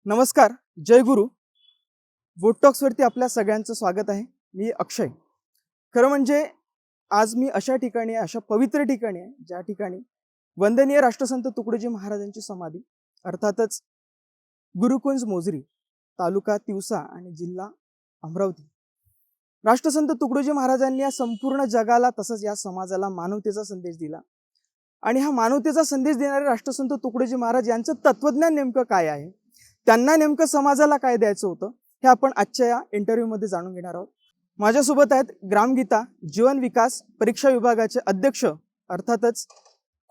नमस्कार, जय गुरु. वोट टॉक्सवरती आपल्या सगळ्यांचं स्वागत आहे. मी अक्षय. खरं म्हणजे आज मी अशा ठिकाणी आहे, अशा पवित्र ठिकाणी आहे, ज्या ठिकाणी वंदनीय राष्ट्रसंत तुकडोजी महाराजांची समाधी, अर्थातच गुरुकुंज मोझरी, तालुका तिवसा आणि जिल्हा अमरावती. राष्ट्रसंत तुकडोजी महाराजांनी या संपूर्ण जगाला तसंच या समाजाला मानवतेचा संदेश दिला. आणि हा मानवतेचा संदेश देणारे राष्ट्रसंत तुकडोजी महाराज यांचं तत्वज्ञान नेमकं काय आहे, त्यांना नेमकं समाजाला काय द्यायचं होतं, हे आपण आजच्या या इंटरव्ह्यूमध्ये जाणून घेणार आहोत. माझ्यासोबत आहेत ग्रामगीता जीवन विकास परीक्षा विभागाचे अध्यक्ष अर्थातच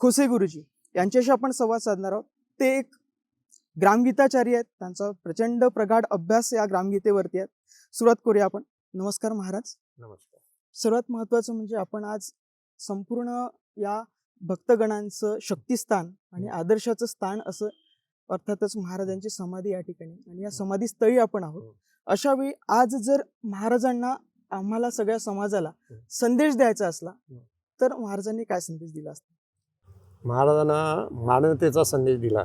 खोसे गुरुजी. यांच्याशी आपण संवाद साधणार आहोत. ते एक ग्रामगीताचारी आहेत. त्यांचा प्रचंड प्रगाढ अभ्यास या ग्रामगीतेवरती आहे. सुरुवात करूया आपण. नमस्कार महाराज. नमस्कार. सर्वात महत्त्वाचं म्हणजे आपण आज संपूर्ण या भक्तगणांचं शक्तिस्थान आणि आदर्शाचं स्थान असं अर्थातच महाराजांची समाधी या ठिकाणी आणि या समाधीस्थळी आपण आहोत. अशा वेळी आज जर महाराजांना आम्हाला सगळ्या समाजाला संदेश द्यायचा असला तर महाराजांनी काय संदेश दिला असता? महाराजांना मानवतेचा संदेश दिला.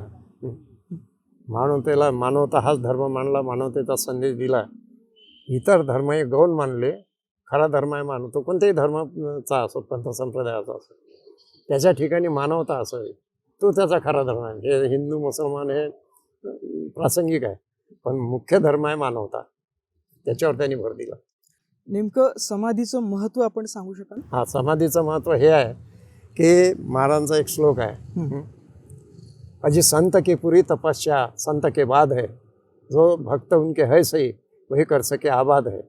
मानवता हाच धर्म मानला, मानवतेचा संदेश दिला. इतर धर्म हे गौण मानले, खरा धर्म आहे मानवतो. कोणत्याही धर्माचा असो, पंथ संप्रदायाचा असो, त्याच्या ठिकाणी मानवता असावी, तो त्याचा खरा धर्म आहे. हे हिंदू मुसलमान हे प्रासंगिक आहे, पण मुख्य धर्म आहे मानवता. त्याच्यावर त्यांनी भर दिला. नेमकं समाधीचं महत्त्व आपण सांगू शकाल? हा, समाधीचं महत्त्व हे आहे की महाराजांचा एक श्लोक आहे, अजी संत के पुरी तपस्या संत के बाद है, जो भक्त उनके है सही वही कर सके आबाद है.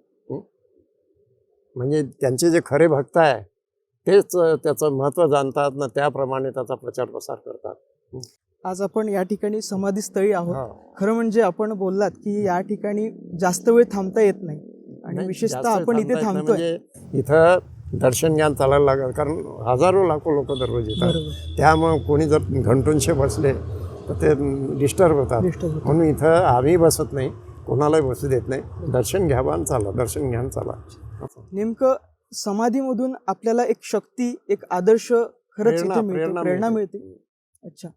म्हणजे त्यांचे जे खरे भक्त आहे तेच त्याचं महत्त्व जाणतात ना, त्याप्रमाणे त्याचा प्रचार प्रसार करतात. आज आपण या ठिकाणी समाधीस्थळी आहोत. खरं म्हणजे आपण बोललात की या ठिकाणी जास्त वेळ थांबता येत नाही आणि विशेषतः आपण इथे थांबतोय. म्हणजे इथं दर्शन घ्यायला चालायला लागेल, कारण हजारो लाखो लोक दररोज येतात. त्यामुळे कोणी जर घंटूनशे बसले तर ते डिस्टर्ब होतात. म्हणून इथं आम्ही बसत नाही, कोणालाही बसू देत नाही. दर्शन घ्यावा आणि चाला, दर्शन घ्या आणि चाला. नेमकं समाधीमधून आपल्याला एक शक्ती, एक आदर्श खरंच इथे मिळतो, प्रेरणा मिळते. अच्छा,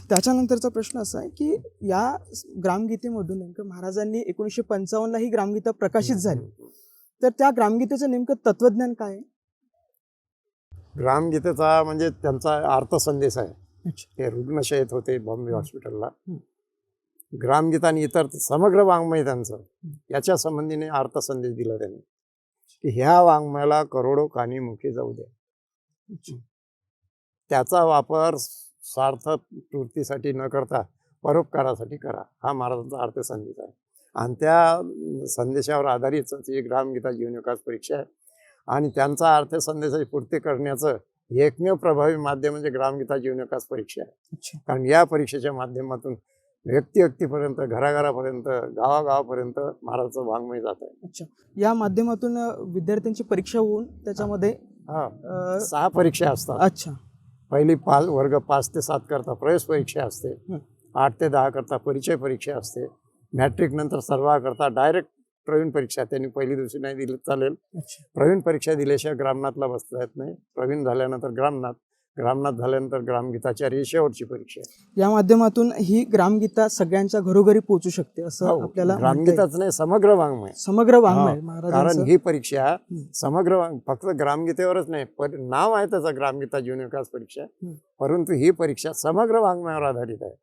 त्याच्यानंतरचा प्रश्न असा आहे की या ग्रामगीतेमधून नेमकं महाराजांनी 1955ला ही ग्रामगीता प्रकाशित झाली, तर त्या ग्रामगीतेचं नेमकं तत्वज्ञान काय आहे? ग्रामगीतेचा म्हणजे त्यांचा अर्थसंदेश आहे. ते रुग्णशयेत होते बॉम्बे हॉस्पिटलला. ग्रामगीता आणि इतर समग्र वाङ्मय त्यांचं याच्या संबंधीने अर्थसंदेश दिला त्यांनी की ह्या वाङ्मयाला करोडो कानी मुखी जाऊ द्या. त्याचा वापर स्वार्थ पूर्तीसाठी न करता परोपकारासाठी करा, हा महाराजांचा अर्थसंदेश आहे. आणि त्या संदेशावर आधारित ही ग्रामगीता जीवन विकास परीक्षा आहे. आणि त्यांचा अर्थसंदेशाची पूर्ती करण्याचं एकमेव प्रभावी माध्यम म्हणजे ग्रामगीता जीवन विकास परीक्षा आहे. कारण या परीक्षेच्या माध्यमातून व्यक्तिपर्यंत, घराघरापर्यंत, गावागावापर्यंत महाराजांचं वाङ्मय जात आहे. अच्छा, या माध्यमातून विद्यार्थ्यांची परीक्षा होऊन त्याच्यामध्ये 6 परीक्षा असतात. अच्छा, पहिली वर्ग 5 ते 7 करता प्रवेश परीक्षा असते, 8 ते 10 करता परिचय परीक्षा असते, मॅट्रिक नंतर सर्वा करता डायरेक्ट प्रवीण परीक्षा. त्यांनी पहिली दिवशी नाही दिली चालेल. प्रवीण परीक्षा दिल्याशिवाय ग्रामनाथला बसता येत नाही. प्रवीण झाल्यानंतर ग्रामनाथ, ग्रामनाथ झाल्यानंतर ग्रामगीताचार्य ही शेवटची परीक्षा आहे. या माध्यमातून ही ग्रामगीता सगळ्यांच्या घरोघरी पोहोचू शकते असं आपल्याला. ग्रामगीताच नाही, समग्र वाङ्मय. समग्र वाङ्मय कारण ही परीक्षा समग्र फक्त ग्रामगीतेवरच नाही, नाव आहे त्याचा ग्रामगीता जीवन विकास परीक्षा, परंतु ही परीक्षा समग्र वाङ्मयावर आधारित आहे.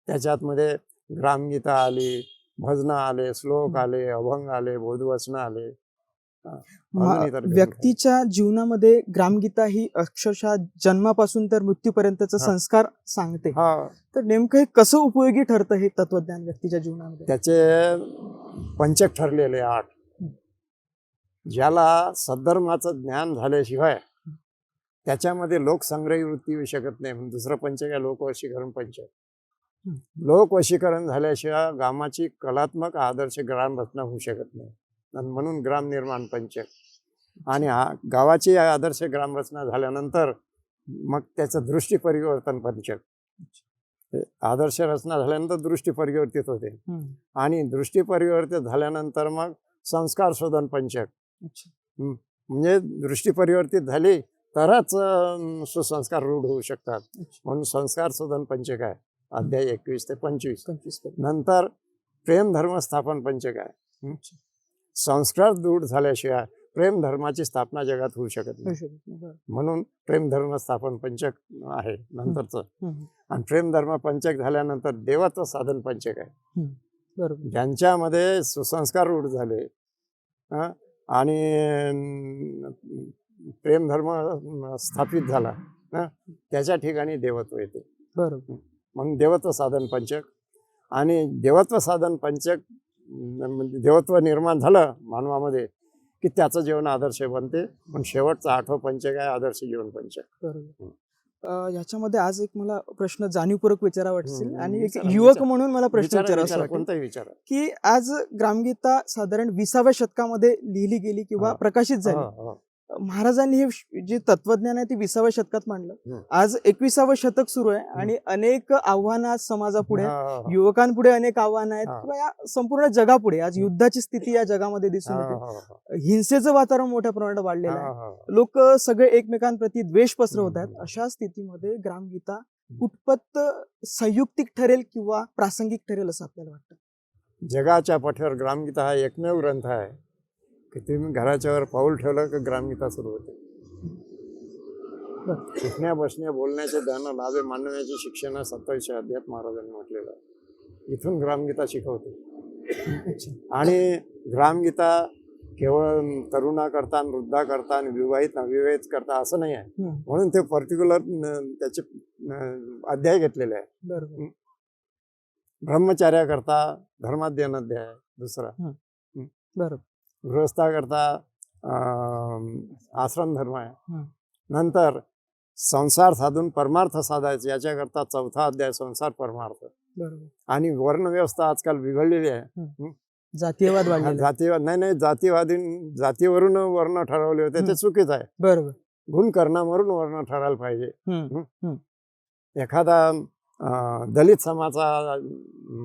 त्याच्यात मध्ये ग्रामगीता आली, भजनं आले, श्लोक आले, अभंग आले, बोधवचनं आले. व्यक्तीच्या जीवनामध्ये ग्रामगीता ही अक्षरशः जन्मापासून तर मृत्यूपर्यंतचा संस्कार सांगते. तर नेमकं हे कसं उपयोगी ठरतं हे तत्वज्ञान व्यक्तीच्या जीवनामध्ये? त्याचे पंचक ठरलेले 8. ज्याला सद्धर्माचं ज्ञान झाल्याशिवाय त्याच्यामध्ये लोकसंग्रही वृत्ती येऊ शकत नाही. म्हणून दुसरं पंचक आहे लोकवशीकरण पंचक. लोकवशीकरण झाल्याशिवाय गावाची कलात्मक आदर्श ग्राम रचना होऊ शकत नाही. म्हणून ग्राम निर्माण पंचक. आणि गावाची आदर्श ग्रामरचना झाल्यानंतर मग त्याचं दृष्टी परिवर्तन पंचक. आदर्श रचना झाल्यानंतर दृष्टी परिवर्तित होते आणि दृष्टी परिवर्तित झाल्यानंतर मग संस्कार शोधन पंचक. म्हणजे दृष्टी परिवर्तित झाली तरच सुसंस्कार रूढ होऊ शकतात. म्हणून संस्कार शोधन पंचक आहे अध्याय 21 ते 25. नंतर प्रेम धर्म स्थापन पंचक आहे. संस्कार दूर झाल्याशिवाय प्रेम धर्माची स्थापना जगात होऊ शकत नाही. म्हणून प्रेम धर्म स्थापन पंचक आहे नंतरचं. आणि प्रेम धर्म पंचक झाल्यानंतर देवत्व साधन पंचक आहे. बरोबर. ज्यांच्यामध्ये सुसंस्कार रूढ झाले आणि प्रेम धर्म स्थापित झाला त्याच्या ठिकाणी देवत्व येते. बरोबर. म्हणून देवत्व साधन पंचक. आणि देवत्व साधन पंचक म्हणजे देवत्व निर्माण झालं मानवामध्ये की त्याचं जीवन आदर्श बनते. पण शेवटचा 8वं पंचक आहे आदर्श जीवन पंचक. बरोबर. याच्यामध्ये आज एक मला प्रश्न जाणीवपूर्वक विचारावा वाटतील आणि एक विचारा, युवक विचारा. म्हणून मला प्रश्न विचारा, विचारावा वाटेल कोणताही विचार. की आज ग्रामगीता साधारण 20व्या शतकामध्ये लिहिली गेली किंवा हा. प्रकाशित झाली. महाराजांनी हे जे तत्वज्ञान आहे ते 20व्या शतकात मांडलं. आज 21वं शतक सुरू आहे आणि अनेक आव्हानं आज समाजापुढे आहेत. युवकांपुढे अनेक आव्हानं आहेत किंवा या संपूर्ण जगापुढे आज युद्धाची स्थिती या जगामध्ये दिसून येते. हिंसेचं वातावरण मोठ्या प्रमाणात वाढलेलं आहे. लोक सगळे एकमेकांप्रती द्वेष पसरवत आहेत. अशा स्थितीमध्ये ग्रामगीता कुठपत संयुक्तिक ठरेल किंवा प्रासंगिक ठरेल असं आपल्याला वाटतं? जगाच्या पाठीवर ग्रामगीता हा एकमेव ग्रंथ आहे की तुम्ही घराच्या वर पाऊल ठेवलं की ग्रामगीता सुरू होते. उठण्या बसण्या बोलण्याचे ज्ञान लाभे मानण्याची शिक्षण 27 अध्यायात महाराजांनी म्हटलेलं आहे. इथून ग्रामगीता शिकवते. आणि ग्रामगीता केवळ तरुणाकरता वृद्धाकरता आणि विवाहित अविवाहित करता असं नाही आहे. म्हणून ते पर्टिक्युलर त्याचे अध्याय घेतलेले आहे. ब्रह्मचार्याकरता धर्माध्ययन अध्याय दुसरा. बरोबर. गृहस्थाकरता आश्रम धर्म आहे. नंतर संसार साधून परमार्थ साधायचं याच्याकरता 4था अध्याय संसार परमार्थ. बरोबर. आणि वर्णव्यवस्था आजकाल बिघडलेली आहे. जातीयवाद वाढला. जातीवाद नाही जातीवरून वर्ण ठरवले होते ते चुकीचं आहे. बरोबर. गुणकर्णावरून वर्ण ठरायला पाहिजे. एखादा दलित समाजाचा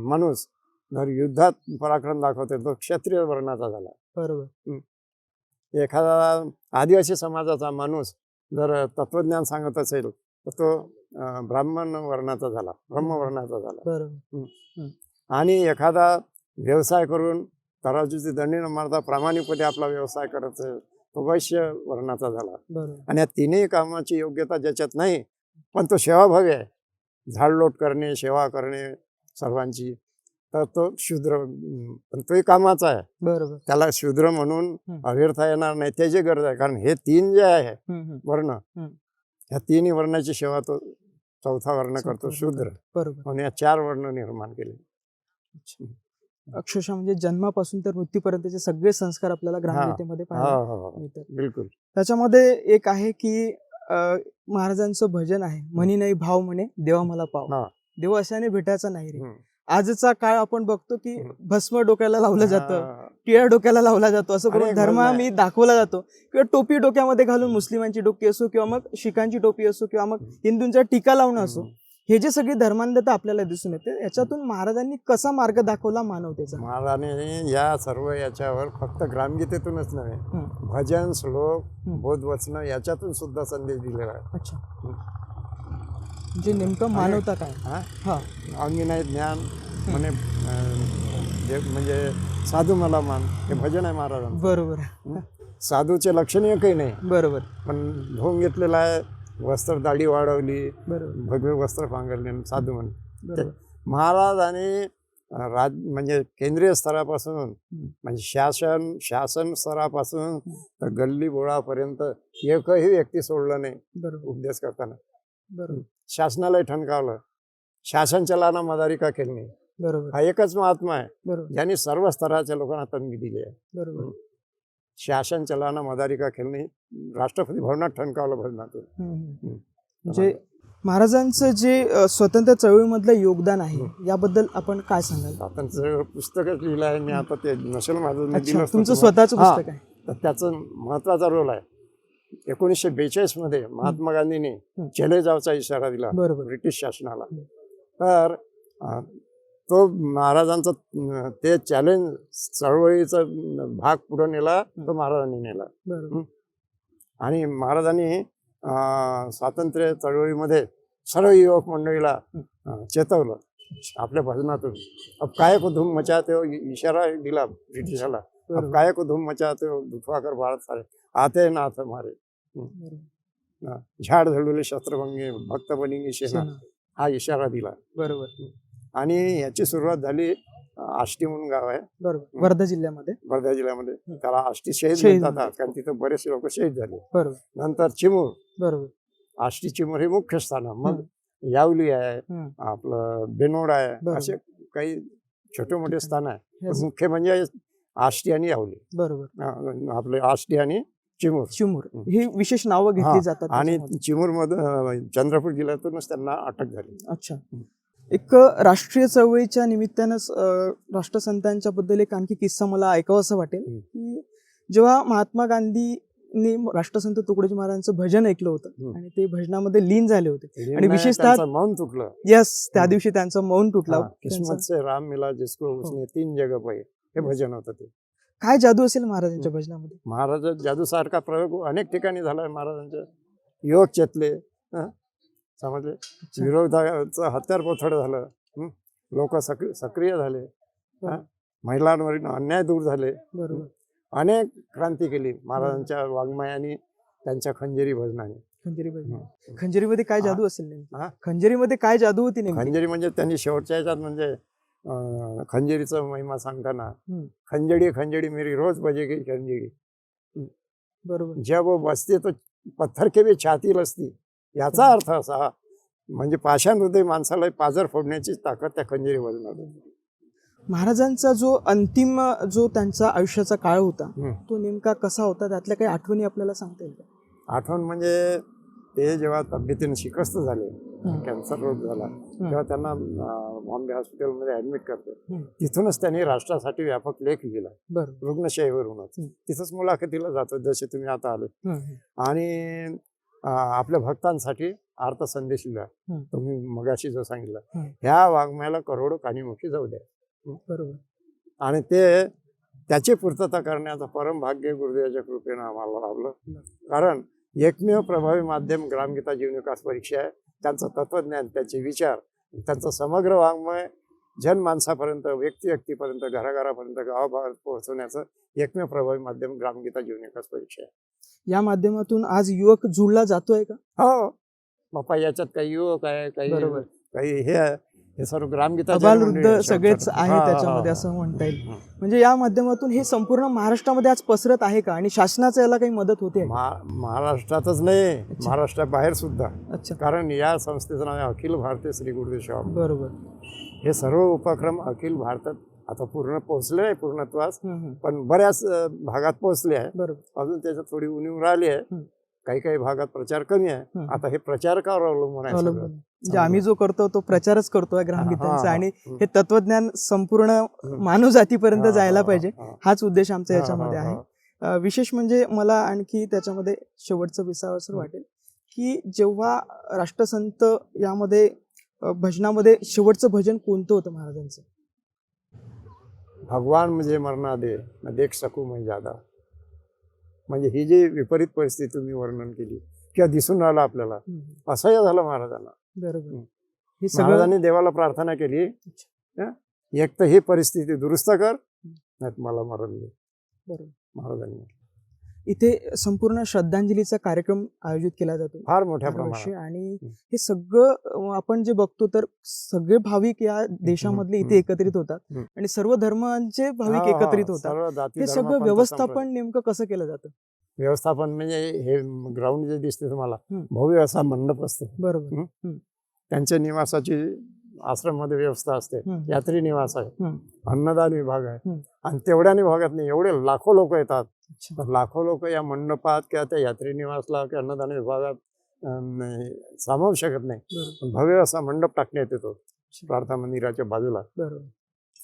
माणूस जर युद्धात पराक्रम दाखवते तो क्षत्रिय वर्णाचा झाला. बरोबर. एखादा आदिवासी समाजाचा माणूस जर तत्वज्ञान सांगत असेल तर तो ब्राह्मण वर्णाचा झाला, ब्रह्मवर्णाचा झाला. बरोबर. आणि एखादा व्यवसाय करून तराजूची दंडी न मारता प्रामाणिकपणे आपला व्यवसाय करत असेल तो वैश्य वर्णाचा झाला. बरोबर. आणि या तिन्ही कामाची योग्यता ज्याच्यात नाही पण तो सेवाभावी आहे, झाडलोट करणे, सेवा करणे सर्वांची, तर तो शूद्र. पण तोही कामाचा आहे. बरोबर. त्याला शूद्र म्हणून अव्यर्था येणार नाही, त्याची गरज आहे. कारण हे 3 जे आहे वर्ण, ह्या 3ही वर्णाची सेवा तो 4था वर्ण करतो शूद्र. बरोबर. म्हणून या 4 वर्ण निर्माण केले. अक्षरशः म्हणजे जन्मापासून तर मृत्यूपर्यंतचे सगळे संस्कार आपल्याला ग्रामगीतेमध्ये पाहायला मिळतात. बिलकुल. त्याच्यामध्ये एक आहे की महाराजांचं भजन आहे, म्हणी नाही भाव म्हणे देवा मला पाव, देव अशाने भेटायचा नाही रे. आजचा काळ आपण बघतो की भस्म डोक्याला लावलं जातं, टिळा डोक्याला लावला जातो, असं करून धर्म मी दाखवला जातो. किंवा टोपी डोक्यामध्ये घालून मुस्लिमांची टोपी असो किंवा मग शिखांची टोपी असो किंवा मग हिंदूंचा टीका लावणं असो, हे जे सगळी धर्मांधता आपल्याला दिसून येते. याच्यातून महाराजांनी कसा मार्ग दाखवला मानवतेचा? महाराजांनी या सर्व याच्यावर फक्त ग्रामगीतेतूनच नव्हे, भजन, श्लोक, बोधवचन याच्यातून सुद्धा संदेश दिलेला आहे. अच्छा. म्हणजे नेमकं मानवता काय? अंगिनाय ज्ञान म्हणे म्हणजे साधू मला मान, हे भजन आहे महाराजांचं. बरोबर. साधूचे लक्षण एकही नाही. बरोबर. पण ढोंग घेतलेला आहे, वस्त्र दाढी वाढवली, बरोबर, भगवे वस्त्र पांघरले, साधू म्हणे. महाराजांनी म्हणजे केंद्रीय स्तरापासून म्हणजे शासन स्तरापासून तर गल्ली बोळापर्यंत एकही व्यक्ती सोडलं नाही उपदेश करताना. बरोबर. शासनालाही ठणकावलं, शासन चलाना मदारी का केली नाही. बरोबर. हा एकच महात्मा आहे बरोबर. ज्यांनी सर्व स्तराच्या लोकांना तंगी दिली आहे. बरोबर. शासन चलाना मदारी का केली नाही, राष्ट्रपती भवनात ठणकावलं भजनातून. म्हणजे महाराजांचं जे स्वतंत्र चळवळीमधलं योगदान आहे याबद्दल आपण काय सांगाल? स्वातंत्र्य पुस्तकच लिहिलं आहे मी आता, ते नसेल माझं. तुमचं स्वतःचं पुस्तक आहे? तर त्याचं महत्वाचा रोल आहे. 1942 मध्ये महात्मा गांधींनी चले जावचा इशारा दिला ब्रिटिश शासनाला. तर तो महाराजांचा ते चॅलेंज चळवळीचा भाग पुढे नेला, तो महाराजांनी नेला. आणि महाराजांनी स्वातंत्र्य चळवळीमध्ये सर्व युवक मंडळीला चेतवलं आपल्या भजनातून. अब काय को धूम मचाते हो इशारा दिला ब्रिटिशाला. अब काय को धूम मचाते हो दुखवाकर भारत सारे आते नाथ हमारे. झाड झडवले शस्त्रभंगे भक्त बनिंगी सेना हा इशारा दिला. बरोबर. आणि याची सुरुवात झाली आष्टी म्हणून गाव आहे बरोबर. वर्धा जिल्ह्यामध्ये. वर्धा जिल्ह्यामध्ये. त्याला आष्टी शहीद शहीद म्हणतात कारण तिथं बरेचसे लोक शहीद झाले. बरोबर. नंतर चिमूर. बरोबर. आष्टी चिमूर हे मुख्य स्थान. मग यावली आहे, आपलं बेनोड आहे, बरोबर. असे काही छोटे मोठे स्थान आहे. Yes. मुख्य म्हणजे आष्टी आणि यावली. बरोबर. आपले आष्टी आणि चिमूर. चिमूर ही विशेष नावं हा. घेतली जातात आणि त्याच्यामध्ये. चिमूर मध्ये चंद्रपूर जिल्ह्यातूनच त्यांना अटक झाली. अच्छा. एक राष्ट्रीय चळवळीच्या निमित्तानंच राष्ट्रसंतांच्या बद्दल एक आणखी किस्सा मला ऐकावासा वाटेल की जेव्हा महात्मा गांधींनी राष्ट्रसंत तुकडोजी महाराजांचं भजन ऐकलं होतं आणि ते भजनामध्ये लीन झाले होते आणि विशेषतः त्यांचं मौन तुटलं. यस त्या दिवशी त्यांचं मौन तुटलं. किस्मत से राम मिला जिसको उसने तीन जगह पाए हे भजन होतं ते. काय जादू असेल महाराजांच्या भजनामध्ये? महाराज जादूसारखा प्रयोग अनेक ठिकाणी झालाय महाराजांच्या. युवक चेतले, समजले, विरोधाचं हत्यार पोथड झालं, लोक सक्रिय झाले, महिलांवरील अन्याय दूर झाले. बरोबर. अनेक क्रांती केली महाराजांच्या वाङ्मयाने त्यांच्या खंजेरी भजनाने. खंजेरी भजन. खंजेरीमध्ये काय जादू असेल नेमकी? हा? खंजेरीमध्ये काय जादू होती नेमकी? खंजेरी म्हणजे त्यांनी शेवटच्या ह्याच्यात म्हणजे खंजेरीचा महिमा सांगताना खंजडी खंजडी मेरी रोज बजेगी खंजडी. बरोबर. जब वो बसते तो पत्थर के भी छाती लसती. याचा अर्थ असा म्हणजे पाषाण हृदय माणसाला पाजर फोडण्याची ताकद त्या खंजेरी भजनात होती. महाराजांचा जो अंतिम जो त्यांचा आयुष्याचा काळ होता तो नेमका कसा होता? त्यातल्या काही आठवणी आपल्याला सांगता येईल का? आठवण म्हणजे ते जेव्हा तब्येतीने शिकस्त झाले, कॅन्सर रोग झाला, तेव्हा त्यांना बॉम्बे हॉस्पिटलमध्ये ऍडमिट करते. तिथूनच त्यांनी राष्ट्रासाठी व्यापक लेख लिहिला. रुग्णशाहीवरूनच. तिथंच मुलाखतीला जातो जसे तुम्ही आता आले. आणि आपल्या भक्तांसाठी अर्थसंदेश लिहिला. तुम्ही मगाशी जो सांगितला ह्या वाङ्मयाला करोडो कानीमुखी जाऊ द्या. बरोबर. आणि त्याची पूर्तता करण्याचं परम भाग्य गुरुदेवाच्या कृपेनं आम्हाला लाभलं. कारण एकमेव प्रभावी माध्यम ग्रामगीता जीवन विकास परीक्षा आहे. त्यांचं तत्वज्ञान, त्याचे विचार, त्यांचं समग्र वाङ्मय जनमानसापर्यंत, व्यक्तीपर्यंत, घराघरापर्यंत, गावागावात पोहोचवण्याचं एकमेव प्रभावी माध्यम ग्रामगीता जीवन विकास परीक्षा आहे. या माध्यमातून आज युवक जुळला जातोय का? हो बाप्पा, याच्यात काही युवक आहे, काही हे आहे. हे सर्व ग्रामगीता अबालवृद्ध सगळेच आहे त्याच्यामध्ये असं म्हणता येईल. म्हणजे या माध्यमातून हे संपूर्ण महाराष्ट्रामध्ये आज पसरत आहे का? आणि शासनाचं याला काही मदत होते? महाराष्ट्रातच नाही, महाराष्ट्राबाहेर सुद्धा. अच्छा. कारण या संस्थेचं नाव आहे अखिल भारतीय श्री गुरुदेव सेवा. बरोबर. हे सर्व उपक्रम अखिल भारतात आता पूर्ण पोहोचले नाही पूर्णत्वास, पण बऱ्याच भागात पोहोचले आहे. बरोबर. अजून त्याच्यात थोडी उणीव राहिली आहे. काही भागात प्रचार कमी आहे. आता हे प्रचारकावर अवलंबून आहे. म्हणजे आम्ही जो करतो तो प्रचारच करतोय ग्रामगीतांचा. आणि हे तत्वज्ञान संपूर्ण मानव जातीपर्यंत जायला पाहिजे, हाच उद्देश आमचा याच्यामध्ये आहे. विशेष म्हणजे मला आणखी त्याच्यामध्ये शेवटचं विसावसर वाटेल की जेव्हा राष्ट्रसंत यामध्ये भजनामध्ये शेवटचं भजन कोणतं होतं महाराजांचं? भगवान मुझे मरना दे न देख सकू मैं ज्यादा. म्हणजे ही जी विपरीत परिस्थिती तुम्ही वर्णन केली किंवा दिसून राहिलं आपल्याला, असह्य झालं महाराजांना. बरोबर. महाराजांनी देवाला प्रार्थना केली, एक तर ही परिस्थिती दुरुस्त कर, नाही मला मरण दे. बरोबर. महाराजांनी इथे संपूर्ण श्रद्धांजलीचा कार्यक्रम आयोजित केला जातो फार मोठ्या प्रमाणात. आणि हे सगळं आपण जे बघतो तर सगळे भाविक या देशामधले इथे एकत्रित होतात आणि सर्व धर्मांचे भाविक एकत्रित होतात. हे सगळं व्यवस्थापन नेमकं कसं केलं जातं? व्यवस्थापन म्हणजे हे ग्राउंड जे दिसते तुम्हाला, भव्य असा मंडप असतो. बरोबर. त्यांच्या निवासाची आश्रम मध्ये व्यवस्था असते, यात्री निवास आहे, अन्नदान विभाग आहे. आणि तेवढ्या विभागात नाही, एवढे लाखो लोक येतात. लाखो लोक या मंडपात किंवा त्या यात्री निवासला किंवा अन्नदान विभागात सामावू शकत नाही. भव्य असा मंडप टाकण्यात येतो प्रार्थना मंदिराच्या बाजूला.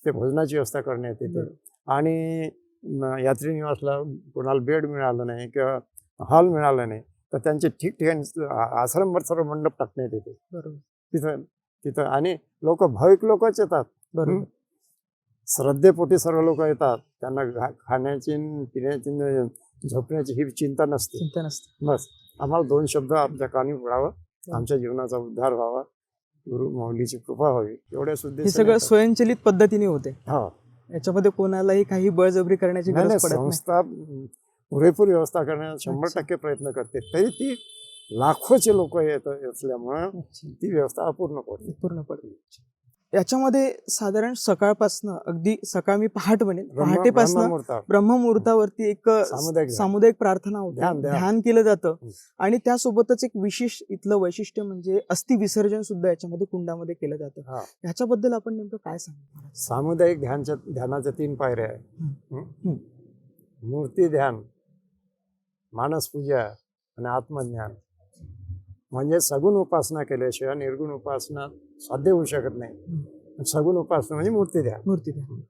ते भोजनाची व्यवस्था करण्यात येते. आणि यात्री निवासला कोणाला बेड मिळालं नाही किंवा हॉल मिळाला नाही तर त्यांचे ठिकठिकाणी आश्रमभर सर्व मंडप टाकण्यात येते तिथं. आणि भाविक लोकच येतात. श्रद्धेपोटी सर्व लोक येतात. त्यांना खाण्याची, पिण्याची, झोपण्याची ही चिंता नसते. बस आम्हाला 2 शब्द आमच्या कानी पडावं, आमच्या जीवनाचा उद्धार व्हावा, गुरु माऊलीची कृपा व्हावी एवढ्याच हे उद्देश सगळं स्वयंचलित पद्धतीने होते. हा याच्यामध्ये कोणालाही काही बळजबरी करण्याची नाही गरज नाही, पडत नाही. संस्था पुरेपूर व्यवस्था करण्याचा 100% प्रयत्न करते, तरी ती लाखोचे लोक येत असल्यामुळे अच्छा. ती व्यवस्था अपूर्ण पडते. पूर्ण पडते. याच्यामध्ये साधारण सकाळपासनं अगदी सकाळ मी पहाट म्हणेन पहाटेपासनं ब्रह्ममुहूर्तावर ब्रह्ममुहूर्तावरती एक सामुदायिक ध्यान. सामुदायिक प्रार्थना होते, ध्यान. ध्यान केलं जातं. हं. आणि त्यासोबतच एक विशेष इथलं वैशिष्ट्य म्हणजे अस्थि विसर्जन सुद्धा याच्यामध्ये कुंडामध्ये केलं जातं. हा. ह्याच्याबद्दल आपण नेमकं काय सांगणार? सामुदायिक ध्यानाच्या 3 पायऱ्या आहे. हं. मूर्ती ध्यान, मानसपूजा आणि आत्मज्ञान. म्हणजे सगुण उपासना केल्याशिवाय निर्गुण उपासना साध्य होऊ शकत नाही. सगुण उपासना म्हणजे मूर्ती ध्यान. मूर्ती ध्यान.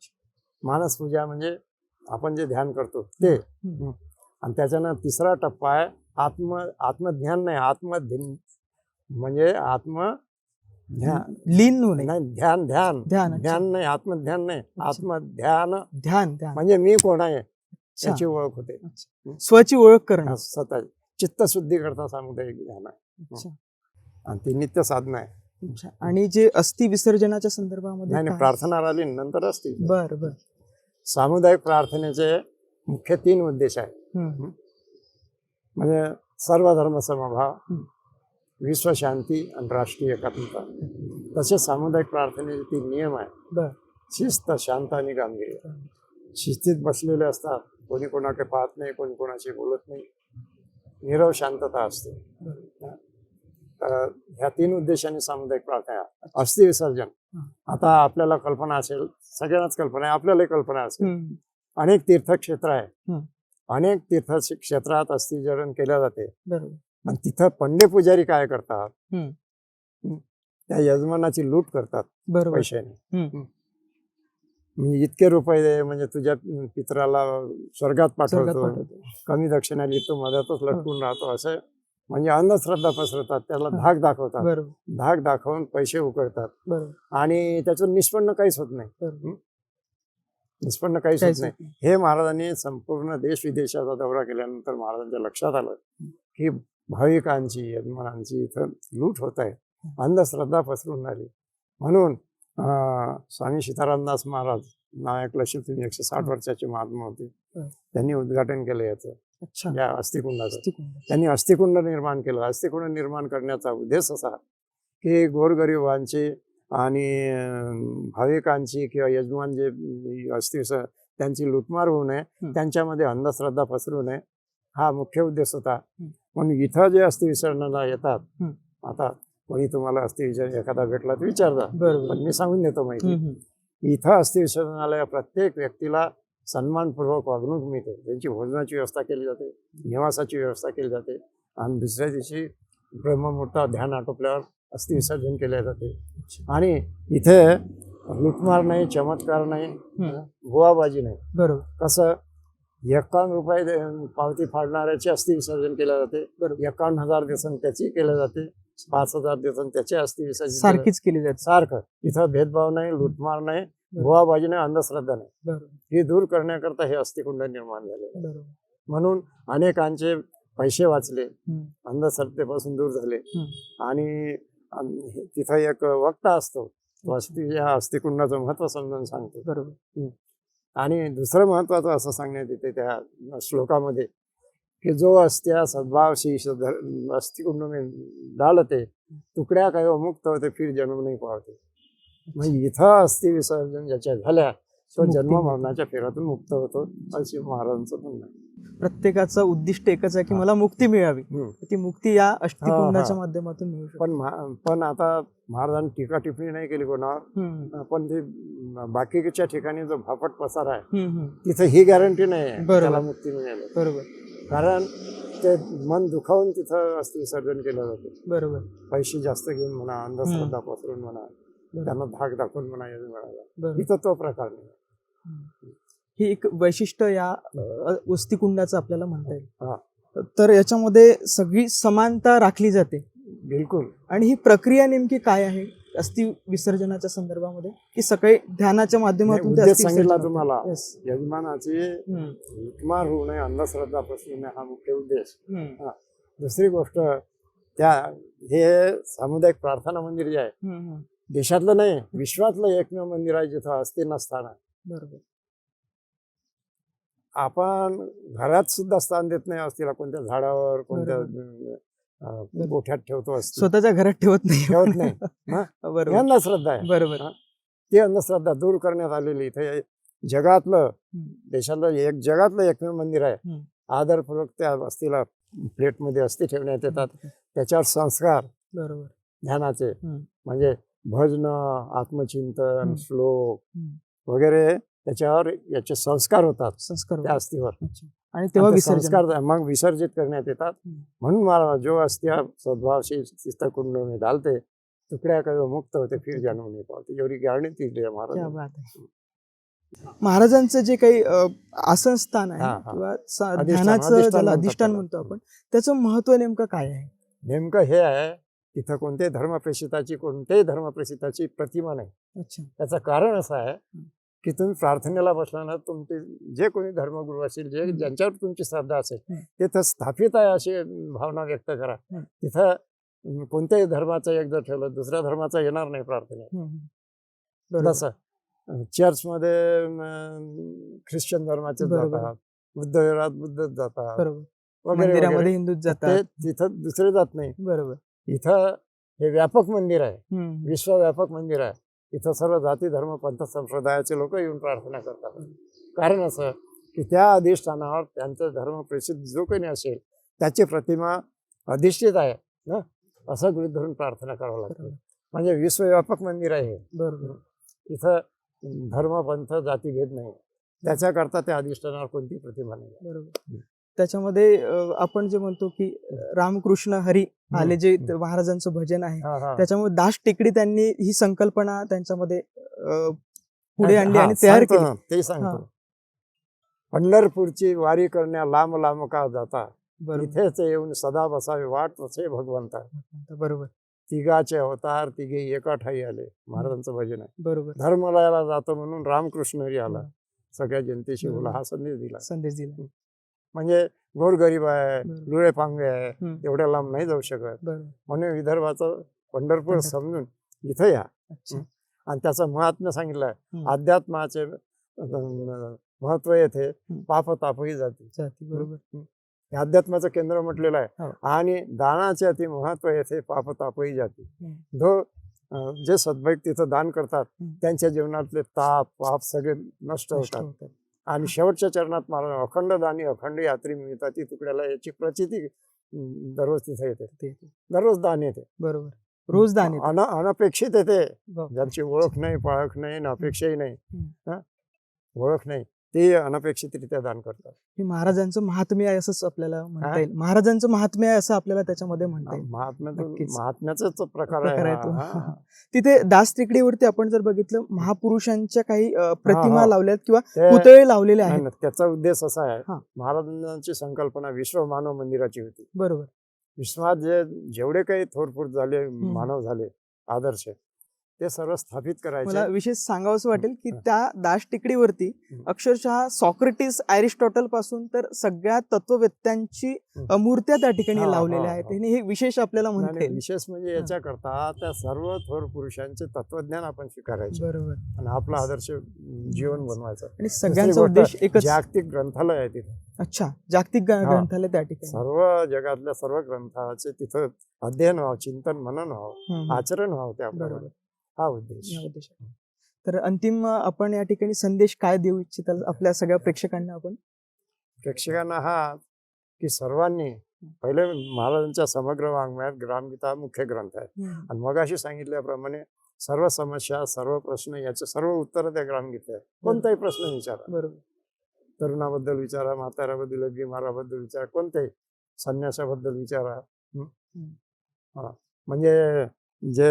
मानसपूजा म्हणजे आपण जे ध्यान करतो ते. हं. आणि त्याच्यानं 3रा टप्पा आहे आत्मज्ञान नाही, आत्मध्यान म्हणजे आत्मध्यान लीन होणे. नाही, ध्यान ध्यान ध्यान. अच्छा. ध्यान नाही, आत्मध्यान नाही, आत्मध्यान ध्यान ध्यान म्हणजे मी कोण आहे अच्छा. याची ओळख होते. अच्छा. स्वची ओळख करणं. स्वतः चित्तशुद्धी करता सामुदायिक ध्यान आहे. अच्छा. आणि ती नित्य साधना आहे. अच्छा. आणि जे अस्थि विसर्जनाच्या संदर्भामध्ये नाही नाही, काय? प्रार्थना राहिली नंतर असते. बर बर. सामुदायिक प्रार्थनेचे मुख्य 3 उद्देश आहेत. हं. म्हणजे सर्व धर्म समभाव, हं. विश्वशांती आणि राष्ट्रीय एकात्मता. तसेच सामुदायिक प्रार्थनेचे 3 नियम आहेत. बर. शिस्त, शांत आणि गांभीर्य. शिस्तीत बसलेले असतात, कोणी कोणाकडे पाहत नाही, कोणी कोणाशी बोलत नाही, नीरव शांतता असते. तर ह्या 3 उद्देशाने सामुदायिक प्रार्थना. अस्थि विसर्जन, आता आपल्याला कल्पना असेल, सगळ्यांनाच कल्पना आहे, आपल्यालाही कल्पना असेल, हं. अनेक तीर्थक्षेत्र आहे. हं. अनेक तीर्थक्षेत्रात अस्थि विसर्जन केल्या जाते. बरोबर. आणि तिथं पंडे पुजारी काय करतात, हं. त्या यजमानाची लूट करतात बरोबर. पैशाने. हं. मी इतके रुपये दे म्हणजे तुझ्या पितराला स्वर्गात स्वर्गात पाठवतो, पाठवतो. कमी दक्षिणा तो मधातच लटकून राहतो, असं म्हणजे अंधश्रद्धा पसरवतात, त्याला धाक दाखवतात. बरोबर. धाक दाखवून पैसे उकळतात बरोबर. आणि त्याचं निष्पन्न काहीच होत नाही. बरोबर. निष्पन्न काहीच होत काहीच नाही. होत नाही. हे महाराजांनी संपूर्ण देश विदेशाचा दौरा केल्यानंतर महाराजांच्या लक्षात आलं की भाविकांची यजमानांची इथं लूट होत आहे, अंधश्रद्धा पसरून आली. म्हणून स्वामी सीतारामदास महाराज नाव ऐकलं असेल तुम्ही, 160 वर्षाचे महात्मा होते. त्यांनी उद्घाटन केलं याचं, अच्छा. या अस्थिकुंडाचं. अस्थिकुंड. त्यांनी अस्थिकुंड निर्माण केलं. अस्थिकुंड निर्माण करण्याचा उद्देश असा की गोरगरिबांची आणि भाविकांची किंवा यजमान जे असतील त्यांची लुटमार होऊ नये, त्यांच्यामध्ये अंधश्रद्धा पसरू नये, हा मुख्य उद्देश होता. म्हणून इथं जे अस्थि विसर्जनाला येतात, आता कोणी तुम्हाला अस्थि विसर्जन एखादा भेटला तर विचारता, पण मी सांगून देतो माहिती. इथं अस्थि विसर्जनाला प्रत्येक व्यक्तीला सन्मानपूर्वक वागणूक मिळते. त्यांची भोजनाची व्यवस्था केली जाते, निवासाची व्यवस्था केली जाते, आणि दुसऱ्या दिवशी ब्रह्ममुहूर्तावर ध्यान आटोपल्यावर अस्थि विसर्जन केले जाते. आणि इथे लुटमार नाही, चमत्कार नाही, भुवाबाजी नाही. बरोबर. कसं 51 रुपये पावती फाडणाऱ्याचे अस्थि विसर्जन केले जाते, 51,000 दिवसांनी त्याची केले जाते, 5,000 दिवसांनी त्याचे अस्थि विसर्जन सारखीच केली जाते. सारखं. इथं भेदभाव नाही, लुटमार नाही, भुवाबाजी नाही, अंधश्रद्धा नाही. बरोबर. ही दूर करण्याकरता हे अस्थिकुंड निर्माण झाले. बरोबर. म्हणून अनेकांचे पैसे वाचले, अंधश्रद्धेपासून दूर झाले. आणि तिथं एक वक्ता असतो, तो या अस्थिकुंडाचं महत्व समजून सांगतो. बरोबर. आणि दुसरं महत्वाचं असं सांगण्यात येते त्या श्लोकामध्ये कि जो अस्त्या सद्भाव शीश अस्थिकुंड में डालते, तुकड्या काय मुक्त होते, फिर जन्म नाही पावते. म्हणजे इथं अस्थि विसर्जन ज्याच्या झाल्या तो जन्म मरणाच्या फेरातून मुक्त होतो, अशी महाराजांचं म्हणणं आहे. प्रत्येकाचं उद्दिष्ट एकच आहे की मला मुक्ती मिळावी. ती मुक्ती या अस्थिकुंडाच्या माध्यमातून मिळू शकते. पण आता महाराजांनी टीका टिप्पणी नाही केली कोणावर, पण ते बाकीच्या ठिकाणी जो भापट पसार आहे तिथे ही गॅरंटी नाही आहे त्याला मुक्ती मिळेल. बरोबर. कारण ते मन दुखावून तिथं अस्थि विसर्जन केलं जातं. बरोबर. पैसे जास्त घेऊन म्हणा, अंधश्रद्धा पसरून म्हणा, त्यांना धाक दाखवून म्हणा, मिळाला. इथं तो प्रकार नाही. ही एक वैशिष्ट्य या अस्थिकुंडाचं आपल्याला म्हणता येईल. तर याच्यामध्ये सगळी समानता राखली जाते. बिलकुल. आणि ही प्रक्रिया नेमकी काय आहे अस्थि विसर्जनाच्या संदर्भामध्ये, की सकाळी ध्यानाच्या माध्यमातून सांगितला तुम्हाला, यजमानाची लुटमार होऊ नये, अंधश्रद्धा पसरू नये, हा मुख्य उद्देश. दुसरी गोष्ट, त्या हे सामुदायिक प्रार्थना मंदिर जे आहे देशातलं नाही विश्वातलं एकमेव मंदिर आहे जिथं अस्थिर नसताना बरोबर. आपण घरात सुद्धा स्थान देत नाही अस्थिला. कोणत्या झाडावर कोणत्या गोठ्यात ठेवतो अस्थि. स्वतःच्या घरात ठेवत नाही. ठेवत नाही. बरोबर. ही अंधश्रद्धा आहे. बरोबर. ती अंधश्रद्धा दूर करण्यात आलेली इथे जगातलं देशातलं जगातलं एकमेव मंदिर आहे. आदरपूर्वक त्या अस्थिला प्लेटमध्ये अस्थि ठेवण्यात येतात. त्याच्यावर संस्कार बरोबर ध्यानाचे म्हणजे भजन आत्मचिंतन श्लोक वगैरे त्याच्यावर याचे संस्कार होतात संस्कार त्या अस्थिवर. आणि तेव्हा ते विसर्जन संस्कार मग विसर्जित करण्यात येतात. म्हणून मला जो अस्थिया सद्भावशी शिस्त कुंडोने डालते तुकड्या कधी मुक्त होते फिर जन्म नाही पावते. एवढी गॅरंटी दिली आहे महाराज. क्या बात आहे. महाराजांचं जे काही आसनस्थान आहे किंवा ध्यानाचं ज्याला अधिष्ठान म्हणतो आपण त्याचं महत्व नेमकं काय आहे? नेमकं हे आहे तिथं कोणत्याही धर्मप्रसिद्धाची प्रतिमा नाही. अच्छा. त्याचं कारण असं आहे की तुम्ही प्रार्थनेला बसल्यानं तुमचे जे कोणी धर्मगुरू असेल ज्यांच्यावर तुमची श्रद्धा असेल तिथं स्थापित आहे अशी भावना व्यक्त करा. तिथं कोणत्याही धर्माचं एक जर ठेवलं दुसऱ्या धर्माचा येणार नाही प्रार्थनेत. तसं चर्चमध्ये ख्रिश्चन धर्माचे जातात, बुद्ध विहारात बुद्धच जातात मंदिरामध्ये हिंदूच जातात, तिथं दुसरे जात नाही. बरोबर. इथं हे व्यापक मंदिर आहे, विश्वव्यापक मंदिर आहे. इथं सर्व जाती धर्म पंथ संप्रदायाचे लोक येऊन प्रार्थना करतात. कारण असं की त्या अधिष्ठानावर त्यांचं धर्म प्रसिद्ध जो काही असेल त्याची प्रतिमा अधिष्ठित आहे ना असं गृहीत धरून प्रार्थना करावं लागतं. म्हणजे विश्वव्यापक मंदिर आहे. बरोबर. इथं धर्म पंथ जातीभेद नाही. त्याच्याकरता त्या अधिष्ठानावर कोणती प्रतिमा नाही. बरोबर. त्याच्यामध्ये आपण जे म्हणतो की रामकृष्ण हरी आले जे महाराजांचं भजन आहे त्याच्यामुळे दास टेकडी त्यांनी ही संकल्पना त्यांच्यामध्ये पुढे आणली आणि तयार केली. ते सांगतो. पंढरपूरची वारी करण्या लांब लांब का जाता इथेच येऊन सदा बसावे वाट तसे भगवंता. बरोबर. तिघाचे अवतार तिघे एका ठाई आले महाराजांचं भजन आहे. बरोबर. धर्मलयाला जातो म्हणून रामकृष्ण हरी आला सगळ्या जनतेशी बोला हा संदेश दिला. म्हणजे गोरगरीब आहे लुळे पांगळे आहे एवढ्या लांब नाही जाऊ शकत म्हणून विदर्भाचं पंढरपूर समजून इथं या आणि त्याचं महात्म्य सांगितलंय. अध्यात्माचे महत्व येथे पाप तापही जाते. बरोबर. अध्यात्माचं केंद्र म्हटलेलं आहे. आणि दानाचे अति महत्व येथे पाप तापही जाते. जो जे सद्भाविक तिथं दान करतात त्यांच्या जीवनातले ताप पाप सगळे नष्ट होतात. आणि शेवटच्या चरणात महाराज अखंड दानी अखंड यात्री मिळतात. ती तुकड्याला याची प्रचिती दररोज तिथे येते. दररोज दान येते. बरोबर. रोज दान येते. अनपेक्षित येते. ज्यांची ओळख नाही पाळख नाही अपेक्षाही नाही ओळख नाही ते अनपेक्षितरित्या दान करतात. हे महाराजांचं महात्म्य आहे असंच आपल्याला म्हणता येईल. महाराजांचं महात्म्य आहे असं आपल्याला त्याच्यामध्ये म्हणता येईल. महात्म्याचाच प्रकार आहे. तिथे दास टेकडीवरती आपण जर बघितलं महापुरुषांच्या काही प्रतिमा लावल्यात किंवा पुतळे लावलेले आहेत. त्याचा उद्देश असा आहे महाराजांची संकल्पना विश्व मानव मंदिराची होती. बरोबर. विश्वात जेवढे काही थोरपूर झाले मानव झाले आदर्श ते सर्व स्थापित करायचे. मला विशेष सांगावंसं वाटेल की त्या दास टेकडीवरती अक्षरशः सॉक्रेटिस अरिस्टॉटल पासून तर सगळ्या तत्ववेत्यांची मूर्त्या त्या ठिकाणी लावलेल्या आहेत. हे विशेष आपल्याला म्हणता येईल. विशेष म्हणजे याच्याकरता त्या सर्व थोर पुरुषांचे तत्वज्ञान आपण स्वीकारायचं. बरोबर. आणि आपला आदर्श जीवन बनवायचं. आणि सगळ्यांचा उद्देश एकच. जागतिक ग्रंथालय आहे तिथे. अच्छा. जागतिक ग्रंथालय त्या ठिकाणी सर्व जगातल्या सर्व ग्रंथाचे तिथं अध्ययन व्हावं चिंतन मनन व्हावं आचरण व्हावं त्याप्रमाणे हा उद्देश. तर अंतिम आपण या ठिकाणी संदेश काय देऊ इच्छिताल आपल्या सगळ्या प्रेक्षकांना? आपण प्रेक्षकांना हा की सर्वांनी पहिले महाराजांच्या समग्र वाङ्मयात ग्रामगीता मुख्य ग्रंथ आहे. आणि मगाशी सांगितल्याप्रमाणे सर्व समस्या सर्व प्रश्न याचे सर्व उत्तर त्या ग्रामगीता आहे. कोणताही प्रश्न विचारा. बरोबर. तरुणाबद्दल विचारा म्हाताऱ्याबद्दल बिमाराबद्दल विचारा कोणत्याही संन्यासाबद्दल विचारा. म्हणजे जे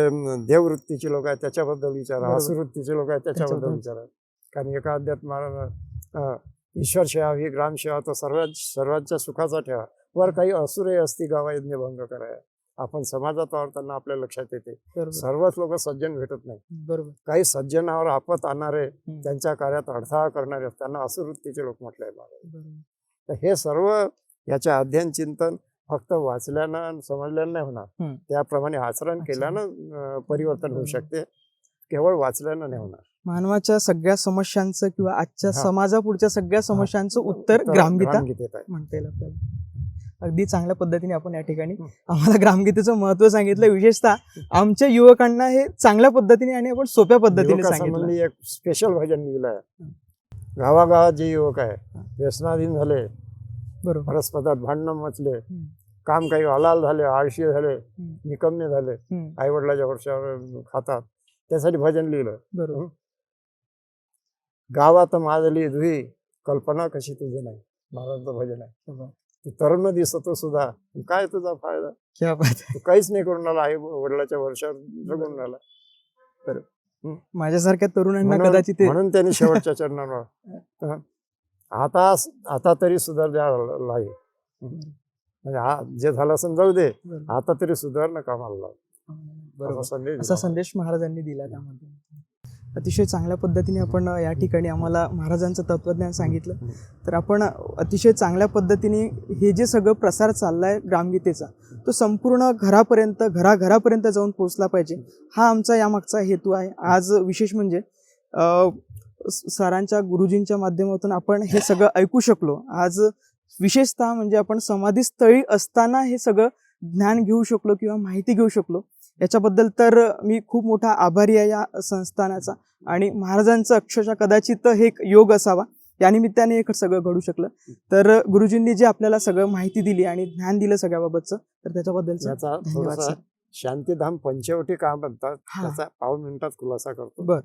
देववृत्तीचे लोक आहेत त्याच्याबद्दल विचारा असुवृत्तीचे लोक आहेत त्याच्याबद्दल विचारा. कारण एका अध्यात्म ईश्वर सेवा ही ग्रामसेवा तर सर्वांच्या सुखाचा ठेवा. वर काही असुरे असती गावा यज्ञ भंग कराया. आपण समाजात वावरताना आपल्या लक्षात येते सर्वच लोक सज्जन भेटत नाही. बरोबर. काही सज्जनावर आपत आणणारे त्यांच्या कार्यात अडथळा करणारे त्यांना असुवृत्तीचे लोक म्हटले. तर हे सर्व याच्या अध्ययन चिंतन फक्त वाचल्यानं आणि समजल्यानं नाही होणार. हम्म. त्याप्रमाणे आचरण केल्यानं परिवर्तन होऊ शकते. केवळ वाचल्यानं नाही होणार. मानवाच्या सगळ्या समस्यांचं किंवा आजच्या हा. समाजापुढच्या सगळ्या समस्यांचं उत्तर ग्रामगीता ग्रामगीतेत आहे. म्हणता येईल आपल्याला. अगदी चांगल्या पद्धतीने आपण या ठिकाणी आम्हाला ग्रामगीतेचं महत्व सांगितलं. विशेषतः आमच्या युवकांना हे चांगल्या पद्धतीने आणि आपण सोप्या पद्धतीने सांगितलं. युवकासंबंधी एक स्पेशल भजन लिहिलं आहे. गावागावात जे युवक आहे व्यसनाधीन झाले, बरोबर. परस्परात भांडणं मचले, काम काही हलाल झाले, आळशी झाले, निकम्मे झाले, आई वडिलाच्या वर्षावर खातात, त्यासाठी भजन लिहिलं. बरोबर. गावात माजली धुई कल्पना कशी तुझी नाही, महाराजांचं भजन आहे. तू तरुण दिसतो सुद्धा, काय तुझा फायदा, क्या बात आहे. तू काहीच नाही करून राहिला, आई वडिलाच्या वर्षावर जगून राहिला. माझ्यासारख्या तरुणांना म्हणून कदाचित ते- म्हणून त्यांनी शेवटच्या चरणावर आता तरी सुधार द्यायला आहे. म्हणजे हा जे झालं असं जाऊ दे, बरोबर. आता तरी सुधारणं कामाला लाव. बरोबर. असा संदेश असा दिला. संदेश महाराजांनी दिला त्यामध्ये. अतिशय चांगल्या पद्धतीने आपण या ठिकाणी आम्हाला महाराजांचं तत्वज्ञान सांगितलं. तर आपण अतिशय चांगल्या पद्धतीने हे जे सगळं प्रसार चाललाय ग्रामगीतेचा, तो संपूर्ण घराघरापर्यंत जाऊन पोहोचला पाहिजे, हा आमचा यामागचा हेतू आहे. आज विशेष म्हणजे सरांच्या गुरुजींच्या माध्यमातून आपण हे सगळं ऐकू शकलो. आज विशेषतः म्हणजे आपण समाधीस्थळी असताना हे सगळं ज्ञान घेऊ शकलो किंवा माहिती घेऊ शकलो. याच्याबद्दल तर मी खूप मोठा आभारी आहे या संस्थानाचा. आणि महाराजांचं अक्षरशः कदाचित हे एक योग असावा, या निमित्ताने हे सगळं घडू शकलं. तर गुरुजींनी जे आपल्याला सगळं माहिती दिली आणि ज्ञान दिलं सगळ्याबाबतचं, तर त्याच्याबद्दलचं याचा धन्यवाद थोडासा सर. शांतीधाम पंचवटी का म्हणतात हा. त्याचा पाऊण मिनिटात खुलासा करतो. बर.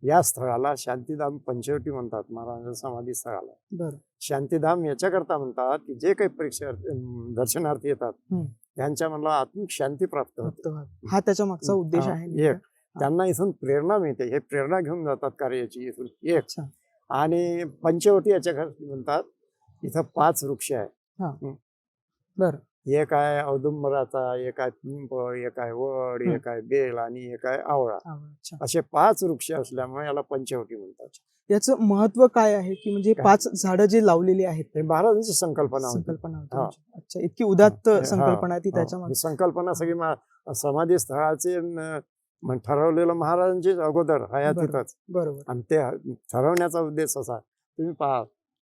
या स्थळाला शांतीधाम पंचवटी म्हणतात, महाराजांच्या समाधी स्थळाला. बर. शांतीधाम याच्याकरता म्हणतात की जे काही दर्शनार्थी येतात त्यांच्या मनाला आत्मिक शांती प्राप्त होते. हा त्याच्या मागचा उद्देश आहे. एक त्यांना इथून प्रेरणा मिळते, हे प्रेरणा घेऊन जातात कार्याची इथून एक. अच्छा. आणि पंचवटी याच्या म्हणतात, इथं 5 वृक्ष आहे. बरं. एक आहे औदुंबराचा, एक आहे पिंप, एक आहे वड, एक आहे बेल आणि एक आहे आवळा. अच्छा. असे 5 वृक्ष असल्यामुळे याला पंचवटी म्हणतात. याचं महत्व काय आहे की म्हणजे काय? 5 झाडं जे लावलेली आहेत, हे महाराजांची संकल्पना होती. संकल्पना होती हा. तुमची. अच्छा, इतकी उदात्त हा, संकल्पना ती हा. त्याच्या ही संकल्पना सगळी समाधी स्थळाचे ठरवलेलं महाराजांची अगोदर हयातीतच. बरोबर. आणि ते ठरवण्याचा उद्देश असा, तुम्ही पहा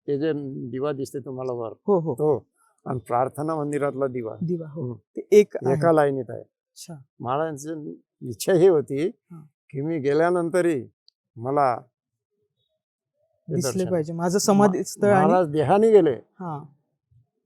ते जे दिवा दिसते तुम्हाला वर, हो हो. तो आणि प्रार्थना मंदिरातला दिवा दिवा. हो. हम्म. ते एक आहे. एका लाईनीत आहे. अच्छा. महाराजांची इच्छा ही होती हा. की मी गेल्यानंतरही मला हे दिसले दर्शन. पाहिजे माझं समाधी स्थळ. आणि महाराज देहाने गेले, हा.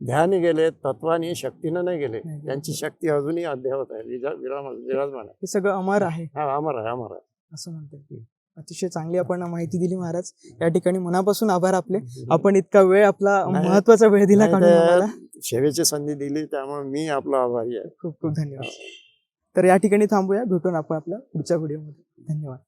ध्यानी गेले, तत्वानी शक्तीनं नाही गेले. नाही गेले. त्यांची शक्ती अजूनही अद्यावत आहे, विराजमान आहे. हे सगळं अमर आहे हा, अमर आहे, अमर आहे. असं म्हणते. अतिशय चांगली आपण माहिती दिली महाराज. या ठिकाणी मनापासून आभार आपले. आपण इतका वेळ, आपला नाही, महत्वाचा वेळ दिला नाही, काढून ते आम्हाला. सेवेची संधी दिली, त्यामुळे मी आपला आभारी आहे. खूप खूप धन्यवाद. तर या ठिकाणी थांबूया, भेटून आपण आपल्या पुढच्या व्हिडिओमध्ये. धन्यवाद.